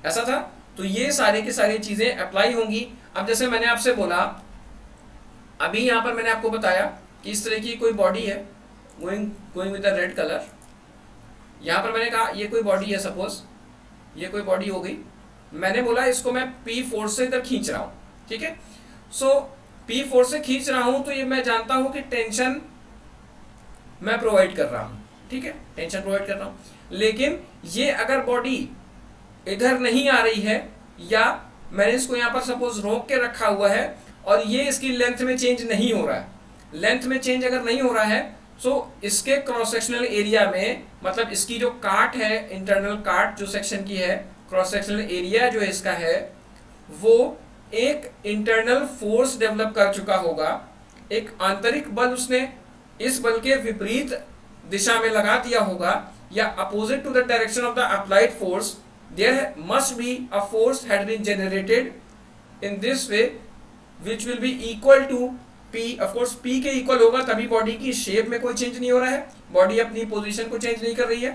ऐसा था। तो ये सारी की सारी चीजें अप्लाई होंगी। अब जैसे मैंने आपसे बोला, अभी यहाँ पर मैंने आपको बताया कि इस तरह की कोई बॉडी है, going with the red colour. यहाँ पर मैंने कहा ये कोई बॉडी है, सपोज ये कोई बॉडी हो गई, मैंने बोला इसको मैं पी फोर्स से इधर खींच रहा हूँ, ठीक है। सो पी फोर्स से खींच रहा हूँ, तो ये मैं जानता हूँ कि टेंशन मैं प्रोवाइड कर रहा हूँ, ठीक है, टेंशन प्रोवाइड कर रहा हूँ। लेकिन ये अगर बॉडी इधर नहीं आ रही है, या मैंने इसको यहाँ पर सपोज रोक के रखा हुआ है और ये इसकी लेंथ में चेंज नहीं हो रहा है, लेंथ में चेंज अगर नहीं हो रहा है, सो इसके क्रॉस सेक्शनल एरिया में, मतलब इसकी जो काट है, इंटरनल काट जो सेक्शन की है, क्रॉस सेक्शनल एरिया जो इसका है, वो एक इंटरनल फोर्स डेवलप कर चुका होगा, एक आंतरिक बल उसने इस बल के विपरीत दिशा में लगा दिया होगा, या opposite to the direction of the applied force there must be a force had been generated in this way which will be equal to P। of course P के इक्वल होगा, तभी बॉडी की शेप में कोई change नहीं हो रहा है, बॉडी अपनी पोजीशन को चेंज नहीं कर रही है,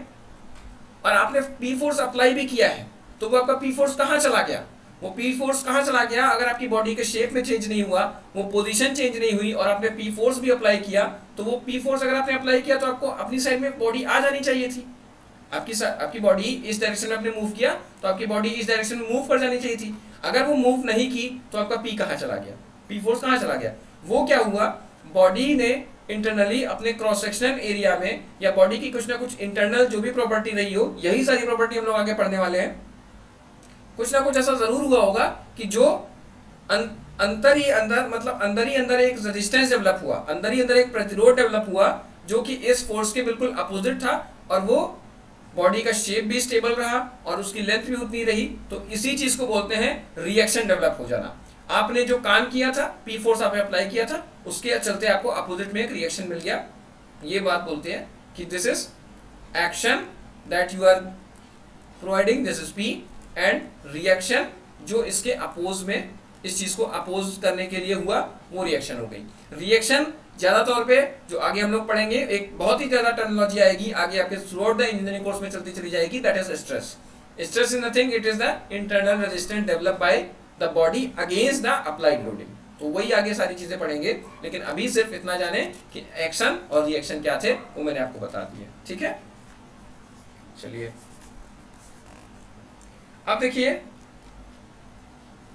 और आपने P फोर्स अप्लाई भी किया है, तो वो आपका P फोर्स कहाँ चला गया, वो पी फोर्स कहाँ चला गया? अगर आपकी बॉडी के शेप में चेंज नहीं हुआ, वो पोजीशन चेंज नहीं हुई और आपने पी फोर्स भी अप्लाई किया, तो वो पी फोर्स अगर आपने अप्लाई किया तो आपको अपनी साइड में बॉडी आ जानी चाहिए थी। आपकी बॉडी इस डायरेक्शन में आपने मूव किया तो आपकी बॉडी इस डायरेक्शन में मूव कर जानी चाहिए थी। अगर वो मूव नहीं की तो आपका पी कहाँ चला गया? पी फोर्स कहाँ चला गया? वो क्या हुआ, बॉडी ने इंटरनली अपने क्रॉस सेक्शनल एरिया में या बॉडी की कुछ ना कुछ इंटरनल जो भी प्रॉपर्टी रही हो, यही सारी प्रॉपर्टी हम लोग आगे पढ़ने वाले हैं, कुछ ना कुछ ऐसा जरूर हुआ होगा कि जो अंदर ही अंदर एक रेजिस्टेंस डेवलप हुआ, अंदर ही अंदर एक प्रतिरोध डेवलप हुआ जो कि इस फोर्स के बिल्कुल अपोजिट था, और वो बॉडी का शेप भी स्टेबल रहा और उसकी लेंथ भी उतनी रही। तो इसी चीज को बोलते हैं रिएक्शन डेवलप हो जाना। आपने जो काम किया था, पी फोर्स आपने अप्लाई किया था, उसके चलते आपको अपोजिट में एक रिएक्शन मिल गया। ये बात बोलते हैं कि this is action that you are providing, this is P, and reaction जो इसके अपोज में, इस चीज को अपोज करने के लिए हुआ, वो रिएक्शन हो गई। रिएक्शन ज्यादा तौर पे जो आगे हम लोग पढ़ेंगे, एक बहुत ही ज्यादा टर्मिनोलॉजी आएगी आगे आपके through out the engineering course में चलती चली जाएगी, that is stress. Stress is nothing, it is the internal resistance developed by the body against the applied loading. तो वही आगे सारी चीजें पढ़ेंगे, लेकिन अभी सिर्फ इतना जाने कि एक्शन और रिएक्शन क्या थे वो मैंने आपको बता दिया। ठीक है, चलिए अब देखिए,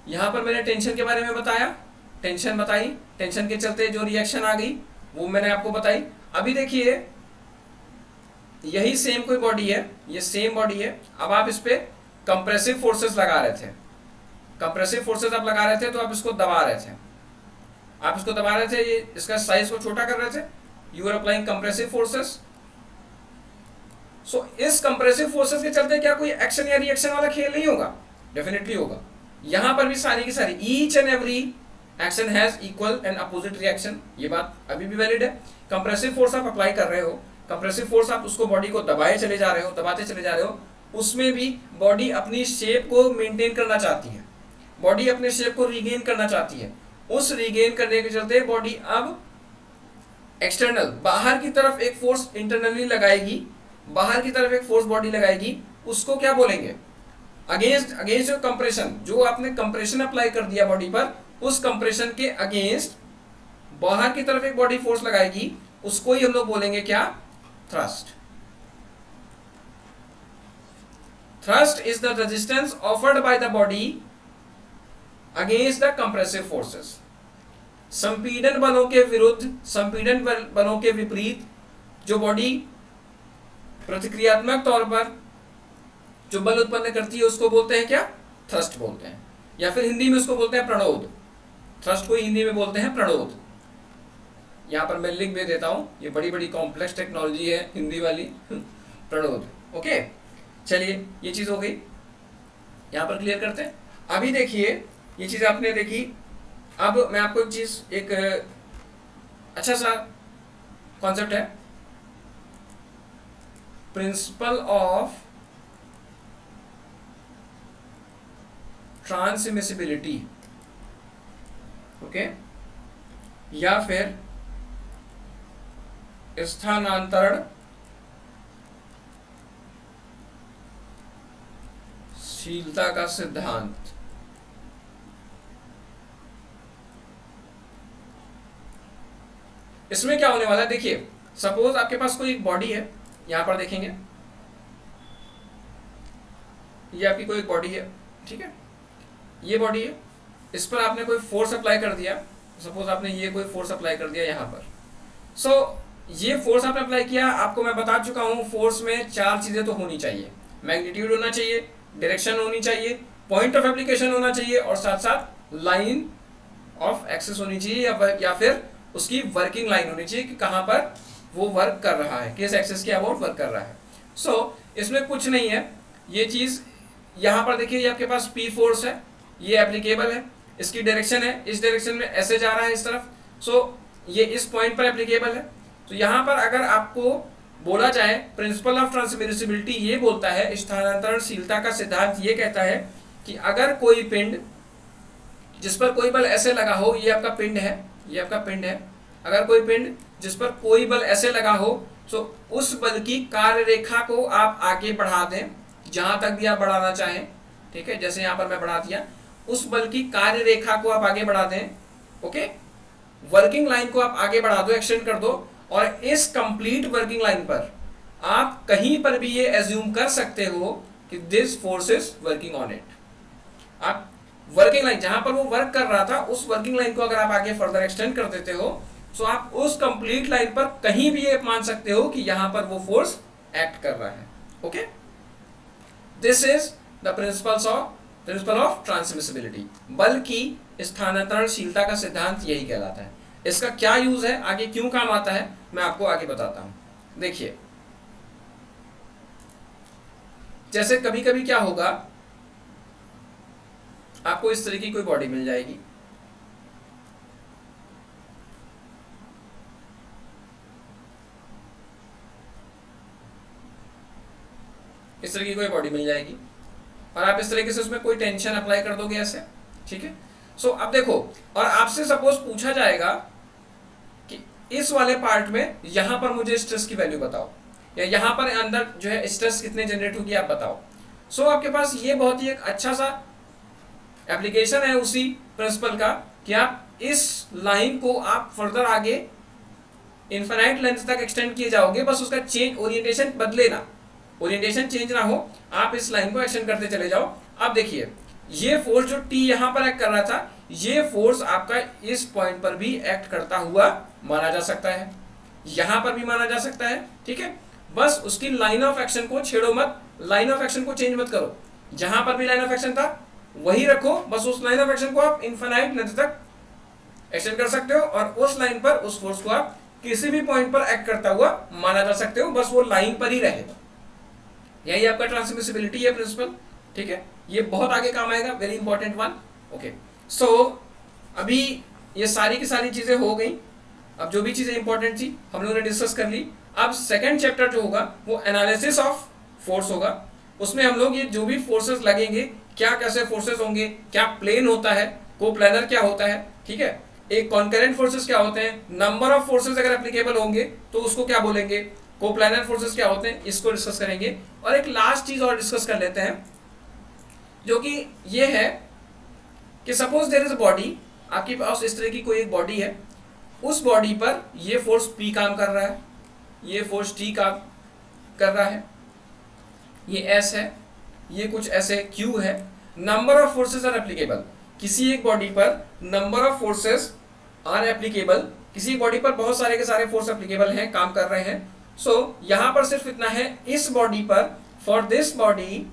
यहां पर मैंने टेंशन के बारे में बताया, टेंशन बताई, टेंशन के चलते जो रिएक्शन आ गई वो मैंने आपको बताई। अभी देखिए, यही सेम कोई बॉडी है, ये सेम बॉडी है, अब आप इस पे कंप्रेसिव फोर्सेस लगा रहे थे, कंप्रेसिव फोर्सेस आप लगा रहे थे, तो आप इसको दबा रहे थे, आप इसको दबा रहे थे, ये इसका साइज को छोटा कर रहे थे, you are applying compressive forces. So इस कंप्रेसिव फोर्सेस के चलते क्या कोई एक्शन या रिएक्शन वाला खेल नहीं होगा? डेफिनेटली होगा। यहां पर भी सारी की सारी each and every action has equal and opposite reaction, ये बात अभी भी वैलिड है। कंप्रेसिव फोर्स आप अप्लाई कर रहे हो, कंप्रेसिव फोर्स आप उसको बॉडी को दबाए चले जा रहे हो, दबाते चले जा रहे हो, उसमें भी बॉडी अपनी शेप को मेंटेन करना चाहती है, बॉडी अपने शेप को रिगेन करना चाहती है। उस रिगेन करने के चलते बॉडी अब एक्सटर्नल, बाहर की तरफ एक फोर्स इंटरनली लगाएगी, बाहर की तरफ एक फोर्स बॉडी लगाएगी, उसको क्या बोलेंगे? अगेंस्ट कंप्रेशन, जो आपने कंप्रेशन अप्लाई कर दिया बॉडी पर, उस कंप्रेशन के अगेंस्ट बाहर की तरफ एक बॉडी फोर्स लगाएगी, उसको ही हम लोग बोलेंगे क्या? Thrust. Thrust is the resistance offered by the body against the compressive forces. संपीड़न बलों के विरुद्ध, संपीड़न बलों के विपरीत जो बॉडी प्रतिक्रियात्मक तौर पर जो बल उत्पन्न करती है उसको बोलते हैं क्या? थ्रस्ट बोलते हैं, या फिर हिंदी में उसको बोलते हैं प्रणोद। थ्रस्ट को हिंदी में बोलते हैं प्रणोद। यहां पर मैं लिंक भी देता हूं, ये बड़ी बड़ी कॉम्प्लेक्स टेक्नोलॉजी है हिंदी वाली, प्रणोद। ओके, चलिए ये चीज हो गई, यहां पर क्लियर करते हैं। अभी देखिए, ये चीज आपने देखी, अब मैं आपको एक चीज, एक अच्छा सा कॉन्सेप्ट है, प्रिंसिपल ऑफ ट्रांसमिसिबिलिटी, ओके, या फिर स्थानांतरण शीलता का सिद्धांत। इसमें क्या होने वाला है, देखिए, सपोज आपके पास कोई एक बॉडी है, यहां पर देखेंगे, ये आपकी कोई एक बॉडी है, ठीक है, ये बॉडी है, इस पर आपने कोई फोर्स अप्लाई कर दिया, सपोज आपने ये कोई फोर्स अप्लाई कर दिया यहां पर। सो ये फोर्स आपने अप्लाई किया, आपको मैं बता चुका हूं फोर्स में चार चीजें तो होनी चाहिए, मैग्नीट्यूड होना चाहिए, डायरेक्शन होनी चाहिए, पॉइंट ऑफ एप्लीकेशन होना चाहिए, और साथ साथ लाइन ऑफ एक्सेस होनी चाहिए, या फिर उसकी वर्किंग लाइन होनी चाहिए कि कहां पर वो वर्क कर रहा है, किस एक्सेस के अबाउट वर्क कर रहा है। सो इसमें कुछ नहीं है, ये चीज यहां पर देखिए, ये आपके पास पी फोर्स है, ये एप्लीकेबल है, इसकी डायरेक्शन है, इस डायरेक्शन में ऐसे जा रहा है इस तरफ, सो ये इस पॉइंट पर एप्लीकेबल है। तो यहां पर अगर आपको बोला जाए, प्रिंसिपल ऑफ ट्रांसमिसिबिलिटी ये बोलता है, स्थानांतरणशीलता का सिद्धांत ये कहता है कि अगर कोई पिंड जिस पर कोई बल ऐसे लगा हो, ये आपका पिंड है, ये आपका पिंड है, अगर कोई पिंड जिस पर कोई बल ऐसे लगा हो, तो उस बल की कार्य रेखा को आप आगे बढ़ा दें, जहां तक भी आप बढ़ाना चाहें, ठीक है, जैसे यहां पर मैं बढ़ा दिया, उस बल की कार्य रेखा को आप आगे बढ़ा दें, ओके, वर्किंग लाइन को आप आगे बढ़ा दो, एक्सटेंड कर दो, और इस कंप्लीट वर्किंग लाइन पर आप कहीं पर भी ये एज्यूम कर सकते हो कि this force is working on it. आप वर्किंग लाइन जहां पर वो वर्क कर रहा था उस वर्किंग लाइन को अगर आप आगे फर्दर एक्सटेंड कर देते हो तो आप उस कंप्लीट लाइन पर कहीं भी ये मान सकते हो कि यहां पर वो फोर्स एक्ट कर रहा है, okay. This is the principle of transmissibility. बल की स्थानांतरणशीलता का सिद्धांत यही कहलाता है। इसका क्या यूज है, आगे क्यों काम आता है, मैं आपको आगे बताता हूं। देखिए, जैसे कभी कभी क्या होगा, आपको इस तरह की कोई बॉडी मिल जाएगी, इस तरह की कोई बॉडी मिल जाएगी और आप इस तरीके से उसमें कोई टेंशन अप्लाई कर दोगे ऐसे, ठीक है। सो अब देखो, और आपसे सपोज पूछा जाएगा कि इस वाले पार्ट में यहां पर मुझे स्ट्रेस की वैल्यू बताओ, या यहां पर अंदर जो है स्ट्रेस कितने जनरेट होगी आप बताओ। सो आपके पास ये बहुत ही एक अच्छा सा एप्लीकेशन है उसी प्रिंसिपल का कि आप इस लाइन को आप फर्दर आगे इनफाइनाइट लेंथ तक एक्सटेंड किए जाओगे, बस उसका चेंज ओरिएंटेशन बदले ना, ओरिएंटेशन चेंज ना हो, आप इस लाइन को एक्सटेंड करते चले जाओ। अब देखिए, ये फोर्स जो टी यहां पर एक्ट कर रहा था, ये फोर्स आपका इस पॉइंट पर भी एक्ट करता हुआ माना जा सकता है, यहां पर भी माना जा सकता है, ठीक है। बस उसकी लाइन ऑफ एक्शन को छेड़ो मत, लाइन ऑफ एक्शन को चेंज मत करो, जहां पर भी लाइन ऑफ एक्शन था वही रखो, बस उस लाइन ऑफ एक्शन को आप इनफाइनाइट लेंथ तक एक्सटेंड कर सकते हो और उस लाइन पर उस फोर्स को आप किसी भी पॉइंट पर एक्ट करता हुआ माना जा सकते हो, बस वो लाइन पर ही रहे। यही आपका ट्रांसमिसिबिलिटी है प्रिंसिपल, ठीक है। ये बहुत आगे काम आएगा, वेरी इंपॉर्टेंट वन, ओके। सो अभी ये सारी की सारी चीजें हो गई। अब जो भी चीजें इंपॉर्टेंट थी हम लोगों ने डिस्कस कर ली। अब सेकंड चैप्टर जो होगा वो एनालिसिस ऑफ फोर्स होगा। उसमें हम लोग ये जो भी फोर्सेस लगेंगे, क्या कैसे फोर्सेस होंगे, क्या प्लेन होता है, कोप्लैनर क्या होता है, ठीक है, एक कॉन्करेंट फोर्सेस क्या होते हैं, नंबर ऑफ फोर्सेस अगर एप्लीकेबल होंगे तो उसको क्या बोलेंगे, कोप्लैनर फोर्सेस क्या होते हैं, इसको डिस्कस करेंगे। और एक लास्ट चीज और डिस्कस कर लेते हैं, जो कि ये है कि suppose there is a body, आपके पास इस तरह की कोई एक बॉडी है, उस बॉडी पर ये फोर्स P काम कर रहा है, ये फोर्स T काम कर रहा है, ये S है, ये कुछ ऐसे Q है। Number of forces are applicable, किसी एक बॉडी पर number of forces are applicable, किसी बॉडी पर बहुत सारे के सारे फोर्स एप्लीकेबल हैं, काम कर रहे हैं। सो यहां पर सिर्फ इतना है, इस बॉडी पर, for this body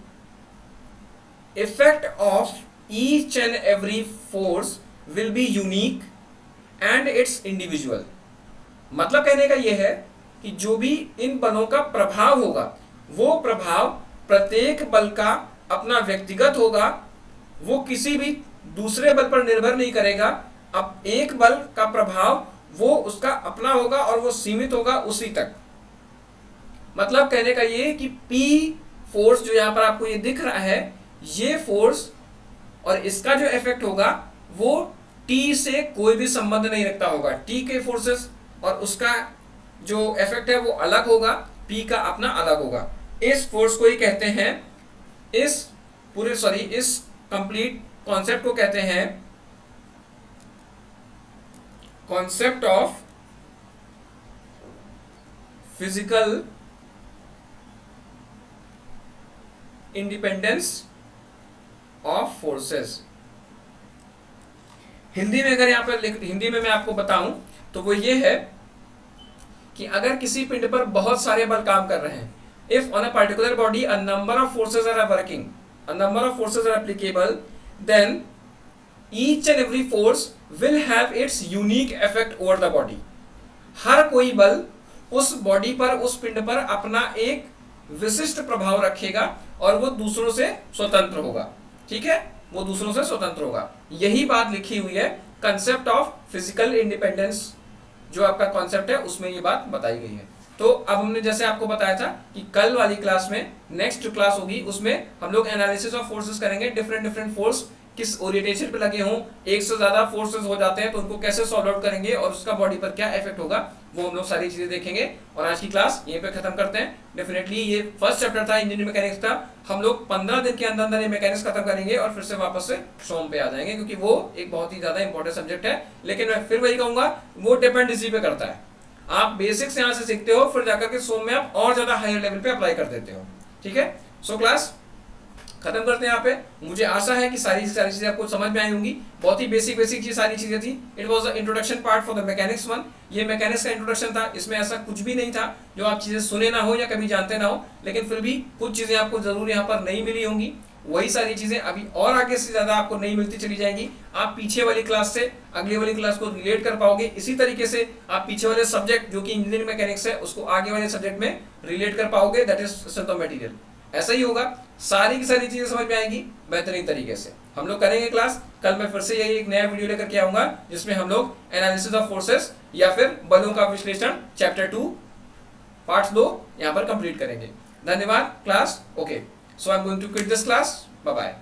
effect of each and every force will be unique and it's individual. मतलब कहने का यह है कि जो भी इन बलों का प्रभाव होगा, वो प्रभाव प्रत्येक बल का अपना व्यक्तिगत होगा, वो किसी भी दूसरे बल पर निर्भर नहीं करेगा। अब एक बल का प्रभाव वो उसका अपना होगा और वो सीमित होगा उसी तक। मतलब कहने का ये कि P फोर्स जो यहां पर आपको ये दिख रहा है, ये फोर्स और इसका जो इफेक्ट होगा वो T से कोई भी संबंध नहीं रखता होगा। T के फोर्सेस और उसका जो इफेक्ट है वो अलग होगा, P का अपना अलग होगा। इस फोर्स को ही कहते हैं, इस कंप्लीट कॉन्सेप्ट को कहते हैं concept of physical independence of forces. Hindi में अगर यहां पर हिंदी में मैं आपको बताऊं तो वो ये है कि अगर किसी पिंड पर बहुत सारे बल काम कर रहे हैं, if on a particular body a number of forces are working, a number of forces are applicable, then each and every force will have its unique effect over the body. हर कोई बल उस बॉडी पर, उस पिंड पर अपना एक विशिष्ट प्रभाव रखेगा और वो दूसरों से स्वतंत्र होगा, ठीक है, वो दूसरों से स्वतंत्र होगा। यही बात लिखी हुई है कंसेप्ट ऑफ फिजिकल इंडिपेंडेंस, जो आपका कॉन्सेप्ट है उसमें ये बात बताई गई है। तो अब हमने जैसे आपको बताया था कि कल वाली क्लास में, नेक्स्ट जो क्लास होगी उसमें हम लोग एनालिसिस ऑफ फोर्सेस करेंगे, डिफरेंट फोर्स किस ओरिएंटेशन पे लगे हों, एक से ज्यादा फोर्सेस हो जाते हैं तो उनको कैसे सॉल्व आउट करेंगे और उसका बॉडी पर क्या इफेक्ट होगा, वो हम लोग सारी चीजें देखेंगे। और आज की क्लास यहीं पे खत्म करते हैं। डेफिनेटली ये फर्स्ट चैप्टर था इंजीनियरिंग मैकेनिक्स का, हम लोग 15 दिन के अंदर अंदर ये मैकेनिक्स खत्म करेंगे और फिर से वापस से सोम पे आ जाएंगे, क्योंकि वो एक बहुत ही ज्यादा इंपॉर्टेंट सब्जेक्ट है। लेकिन मैं फिर वही कहूंगा, वो डिपेंड इसी पे करता है। आप बेसिक्स यहाँ से सीखते हो, फिर जाकर के सोम में आप और ज्यादा हायर लेवल पे अप्लाई कर देते हो। ठीक है, सो क्लास खत्म करते हैं यहाँ पे। मुझे आशा है कि सारी चीजें आपको समझ में आई होंगी। बहुत ही बेसिक चीज सारी चीजें थी। It was the introduction part for the mechanics 1। ये मैकेनिक्स का इंट्रोडक्शन था, इसमें ऐसा कुछ भी नहीं था जो आप चीजें सुने ना हो या कभी जानते ना हो, लेकिन फिर भी कुछ चीजें आपको जरूर यहाँ पर नहीं मिली होंगी। वही सारी चीजें अभी और आगे से ज्यादा आपको नहीं मिलती चली जाएंगी। आप पीछे वाली क्लास से अगली वाली क्लास को रिलेट कर पाओगे। इसी तरीके से आप पीछे वाले सब्जेक्ट जो कि इंजीनियरिंग मैकेनिक्स है उसको आगे वाले सब्जेक्ट में रिलेट कर पाओगे, that is strength of material. ऐसा ही होगा, सारी की सारी चीजें समझ में आएंगी बेहतरीन तरीके से। हम लोग करेंगे क्लास। कल मैं फिर से यही एक नया वीडियो लेकर के आऊंगा जिसमें हम लोग एनालिसिस ऑफ फोर्सेस या फिर बलों का विश्लेषण चैप्टर 2 पार्ट 2 यहाँ पर कंप्लीट करेंगे। धन्यवाद class. Okay, so I am going to quit this class. Bye bye.